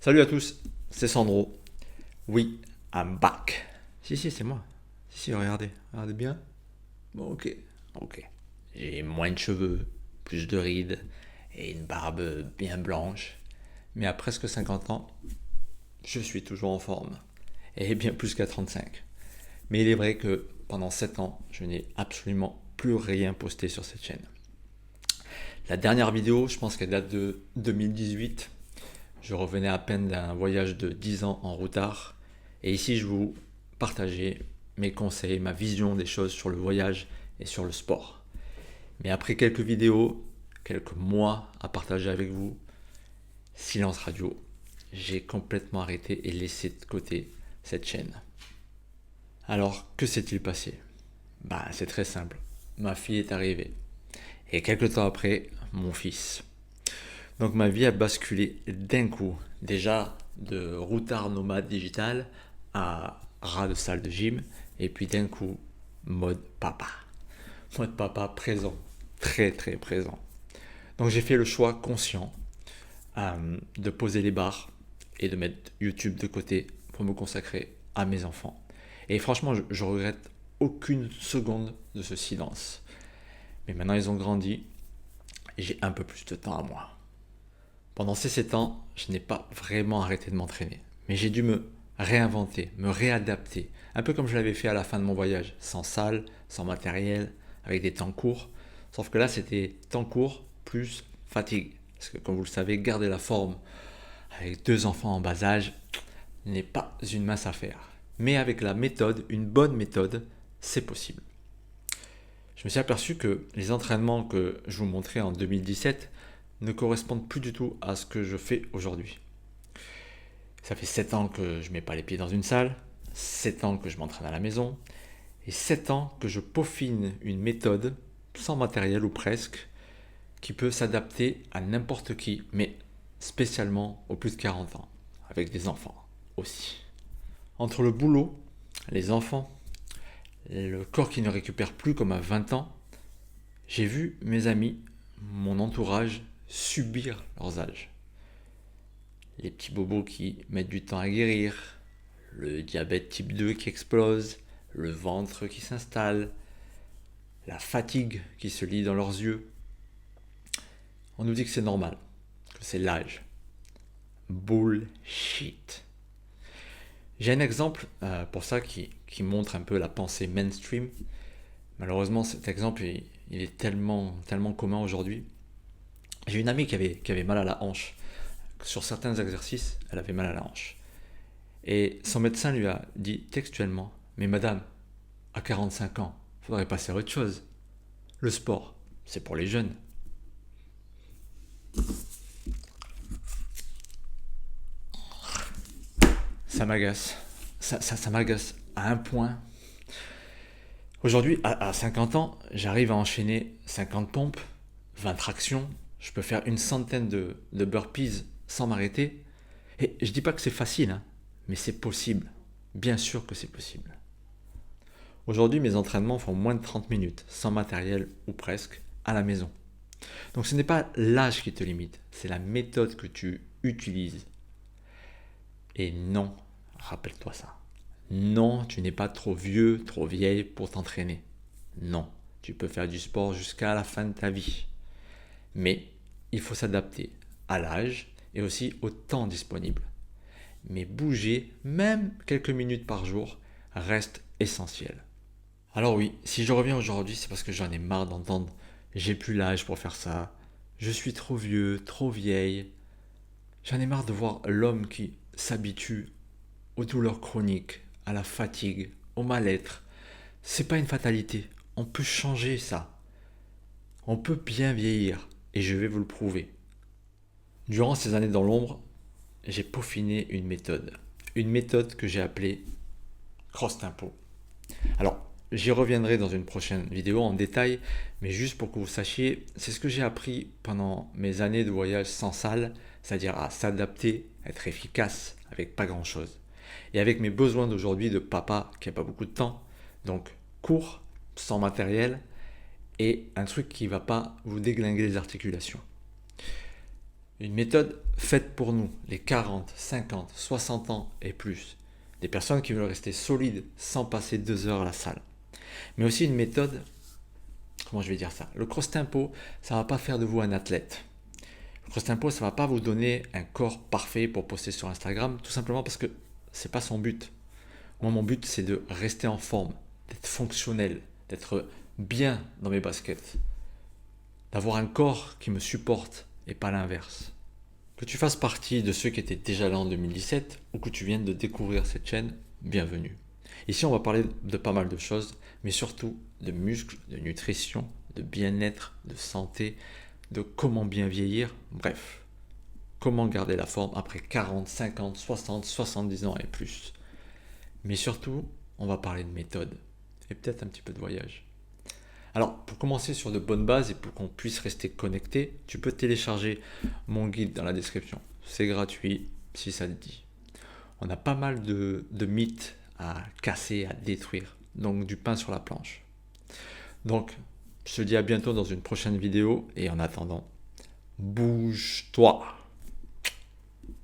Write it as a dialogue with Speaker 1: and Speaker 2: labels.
Speaker 1: Salut à tous, c'est Sandro. Oui, I'm back. Si, c'est moi. Si, regardez bien. Bon, ok. J'ai moins de cheveux, plus de rides et une barbe bien blanche. Mais à presque 50 ans, je suis toujours en forme. Et bien plus qu'à 35. Mais il est vrai que pendant 7 ans, je n'ai absolument plus rien posté sur cette chaîne. La dernière vidéo, je pense qu'elle date de 2018. Je revenais à peine d'un voyage de 10 ans en routard. Et ici, je vous partager mes conseils, ma vision des choses sur le voyage et sur le sport. Mais après quelques vidéos, quelques mois à partager avec vous, silence radio, j'ai complètement arrêté et laissé de côté cette chaîne. Alors, que s'est-il passé? C'est très simple. Ma fille est arrivée. Et quelques temps après, mon fils. Donc ma vie a basculé d'un coup, déjà de routard nomade digital à rat de salle de gym, et puis d'un coup, mode papa. Mode papa présent, très très présent. Donc j'ai fait le choix conscient de poser les barres et de mettre YouTube de côté pour me consacrer à mes enfants. Et franchement, je regrette aucune seconde de ce silence. Mais maintenant ils ont grandi, et j'ai un peu plus de temps à moi. Pendant ces 7 ans, je n'ai pas vraiment arrêté de m'entraîner. Mais j'ai dû me réinventer, me réadapter. Un peu comme je l'avais fait à la fin de mon voyage. Sans salle, sans matériel, avec des temps courts. Sauf que là, c'était temps court plus fatigue. Parce que comme vous le savez, garder la forme avec 2 enfants en bas âge n'est pas une mince affaire. Mais avec la méthode, une bonne méthode, c'est possible. Je me suis aperçu que les entraînements que je vous montrais en 2017 ne correspondent plus du tout à ce que je fais aujourd'hui. Ça fait 7 ans que je ne mets pas les pieds dans une salle, 7 ans que je m'entraîne à la maison, et 7 ans que je peaufine une méthode, sans matériel ou presque, qui peut s'adapter à n'importe qui, mais spécialement aux plus de 40 ans, avec des enfants aussi. Entre le boulot, les enfants, le corps qui ne récupère plus comme à 20 ans, j'ai vu mes amis, mon entourage, subir leurs âges. Les petits bobos qui mettent du temps à guérir, le diabète type 2 qui explose, le ventre qui s'installe, la fatigue qui se lit dans leurs yeux. On nous dit que c'est normal, que c'est l'âge. Bullshit. J'ai un exemple pour ça qui montre un peu la pensée mainstream. Malheureusement, cet exemple, il est tellement commun aujourd'hui. J'ai une amie qui avait mal à la hanche. Sur certains exercices, elle avait mal à la hanche. Et son médecin lui a dit textuellement: mais madame, à 45 ans, il faudrait passer à autre chose. Le sport, c'est pour les jeunes. Ça m'agace. Ça m'agace à un point. Aujourd'hui, à 50 ans, j'arrive à enchaîner 50 pompes, 20 tractions. Je peux faire une centaine de burpees sans m'arrêter. Et je dis pas que c'est facile, hein, mais c'est possible. Bien sûr que c'est possible. Aujourd'hui, mes entraînements font moins de 30 minutes, sans matériel ou presque, à la maison. Donc ce n'est pas l'âge qui te limite, c'est la méthode que tu utilises. Et non, rappelle-toi ça. Non, tu n'es pas trop vieux, trop vieille pour t'entraîner. Non, tu peux faire du sport jusqu'à la fin de ta vie. Mais il faut s'adapter à l'âge et aussi au temps disponible. Mais bouger, même quelques minutes par jour, reste essentiel. Alors oui, si je reviens aujourd'hui, c'est parce que j'en ai marre d'entendre: j'ai plus l'âge pour faire ça, je suis trop vieux, trop vieille. J'en ai marre de voir l'homme qui s'habitue aux douleurs chroniques, à la fatigue, au mal-être. C'est pas une fatalité, on peut changer ça. On peut bien vieillir, et je vais vous le prouver. Durant ces années dans l'ombre, j'ai peaufiné une méthode. Une méthode que j'ai appelée Cross Tempo. Alors, j'y reviendrai dans une prochaine vidéo en détail, mais juste pour que vous sachiez, c'est ce que j'ai appris pendant mes années de voyage sans salle, c'est-à-dire à s'adapter, être efficace avec pas grand-chose. Et avec mes besoins d'aujourd'hui de papa qui n'a pas beaucoup de temps, donc court, sans matériel, et un truc qui ne va pas vous déglinguer les articulations. Une méthode faite pour nous, les 40, 50, 60 ans et plus. Des personnes qui veulent rester solides sans passer 2 heures à la salle. Mais aussi une méthode, comment je vais dire ça? Le cross tempo, ça ne va pas faire de vous un athlète. Le cross tempo, ça ne va pas vous donner un corps parfait pour poster sur Instagram, tout simplement parce que ce n'est pas son but. Moi, mon but, c'est de rester en forme, d'être fonctionnel, d'être bien dans mes baskets, d'avoir un corps qui me supporte et pas l'inverse. Que tu fasses partie de ceux qui étaient déjà là en 2017 ou que tu viennes de découvrir cette chaîne, bienvenue. Ici, on va parler de pas mal de choses, mais surtout de muscles, de nutrition, de bien-être, de santé, de comment bien vieillir, bref, comment garder la forme après 40, 50, 60, 70 ans et plus. Mais surtout, on va parler de méthode et peut-être un petit peu de voyage. Alors, pour commencer sur de bonnes bases et pour qu'on puisse rester connecté, tu peux télécharger mon guide dans la description. C'est gratuit si ça te dit. On a pas mal de mythes à casser, à détruire. Donc, du pain sur la planche. Donc, je te dis à bientôt dans une prochaine vidéo et en attendant, bouge-toi!